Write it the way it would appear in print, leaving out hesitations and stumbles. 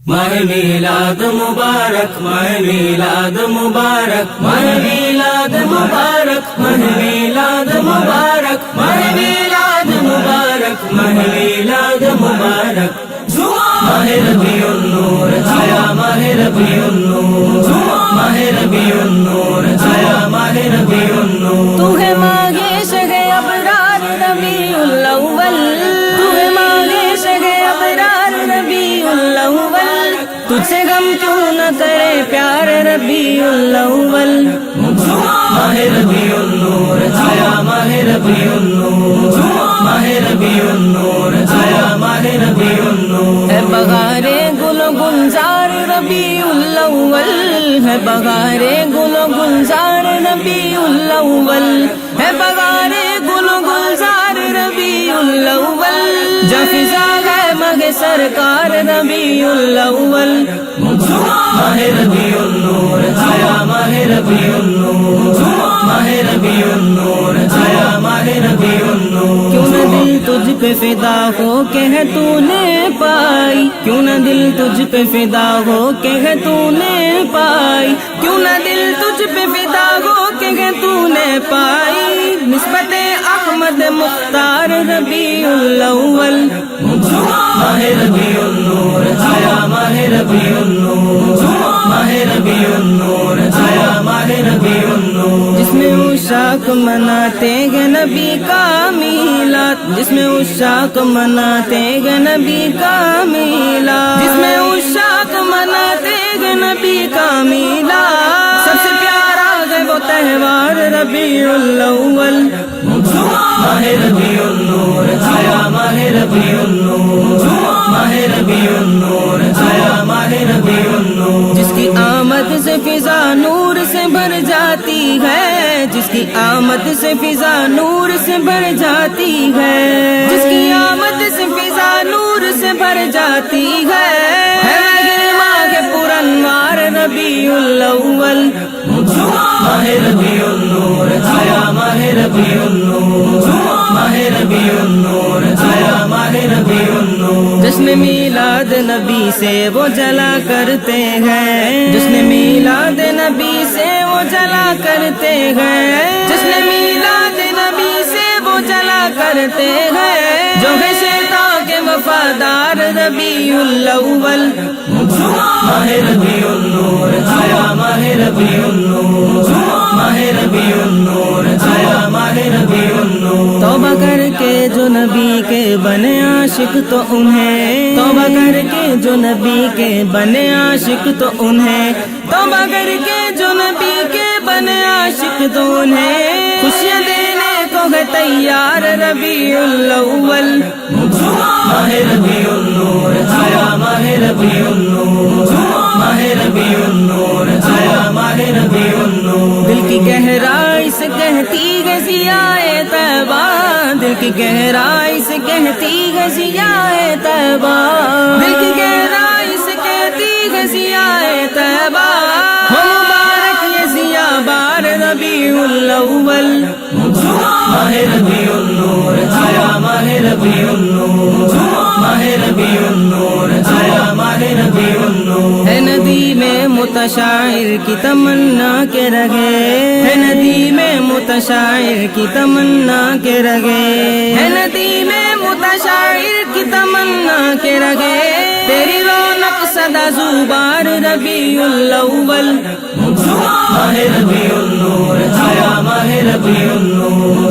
ماہ میلاد مبارک، ماہ میلاد مبارک، ماہ میلاد مبارک، ماہ میلاد مبارک، ماہ میلاد مبارک، ماہ میلاد مبارک، ماہ ربیع النور آیا، ماہ ربیع النور، ماہ ربیع النور آیا، ماہ ربیع النور۔ تو ہے ماہ شہ ابرار ربیع الاول، تو ہے ماہ شہ ابرار ربیع الاول، تجھ سے غم کیوں نہ کرے پیار ربیع الاول۔ ماہ ربیع النور آیا، ماہ ربیع النور، ماہ ربیع النور آیا، ماہ ربیع النور۔ ہے بہارے گل و گلزار ربیع الاول، ہے بہارے گل و گلزار ربیع الاول، ہے بہارے گل و گلزار ربیع الاول، جا فضا ہے مگے سرکار ربیع الاول۔ ماہ ربیع النور آیا، ماہ ربیع النور، ماہ ربیع النور آیا، ماہ ربیع النور۔ کیوں نہ دل تجھ پہ فدا ہو کہ ہے تو نے پائی، کیوں نہ دل تجھ پہ فدا ہو کہ ہے تو نے پائی، کیوں نہ دل تجھ پہ فدا ہو کہ ہے تو نے پائی، نسبت احمد مختار ربیع الاول۔ ماہ ربیع النور آیا، ماہ ربیع النور، ماہ ربیع النور آیا، ماہ ربیع النور۔ جس میں عشاق مناتے ہیں نبی کا میلاد، جس میں عشاق مناتے ہیں نبی کا میلاد، جس میں عشاق مناتے ہیں نبی کا میلاد، سب سے پیارا ہے وہ تہوار ربیع الاول۔ ماہ ربیع النور آیا، ماہ ربیع النور، ماہ ربیع النور آیا، ماہ ربیع النور۔ جس کی آمد سے فضا نور سے بھر جاتی ہے، جس کی آمد سے فضا نور سے بھر جاتی ہے، جس کی آمد سے فضا نور سے بھر جاتی ہے ماہ پرانوار ربیع الاول۔ ماہ ربیع النور آیا، ماہ ربیع النور، ماہ ربیع النور آیا، ماہ ربیع النور۔ جشن میلاد نبی سے وہ جلا کرتے ہیں، جشن میلاد نبی سے وہ جلا کرتے ہیں، جشن میلاد نبی سے وہ جلا کرتے ہیں، جو ہے شیطان کے وفادار ربیع الاول۔ ماہ ربیع النور آیا، ماہ ربیع النور، ماہ ربیع النور آیا، ماہ ربیع النور۔ توبہ کر کے جو نبی کے بنے عاشق تو انہیں، توبہ کر کے جو نبی کے بنے عاشق تو انہیں، توبہ کر کے جو نبی کے بنے عاشق تو انہیں، خوشیاں دینے کو ہے تیار ربیع الاول۔ ماہ ربیع النور آیا، ماہ ربیع النور، ماہ ربیع النور آیا، ماہ ربیع النور۔ دل کی گہرائی سے کہتی ہے ضیاء طیبہ، دل کی گہرائی سے کہتی ہے ضیاء طیبہ، دل کی گہرائی سے کہتی ہے ضیاء طیبہ، ہو مبارک یہ ضیاء بار ربیع الاول۔ ماہ ربیع النور آیا، ماہ ربیع النور، ماہ ربیع النور آیا، ماہ ربیع النور۔ ہے ندی میں متشاعر کی تمنا کے رگے، ہے ندی میں متشاعر کی تمنا کے رگے، ہے ندی میں متشاعر کی تمنا کے رگے، تیری رونق صدا زوبار ربیع الاول۔ ماہ ربیع النور آیا، ماہ ربیع النور،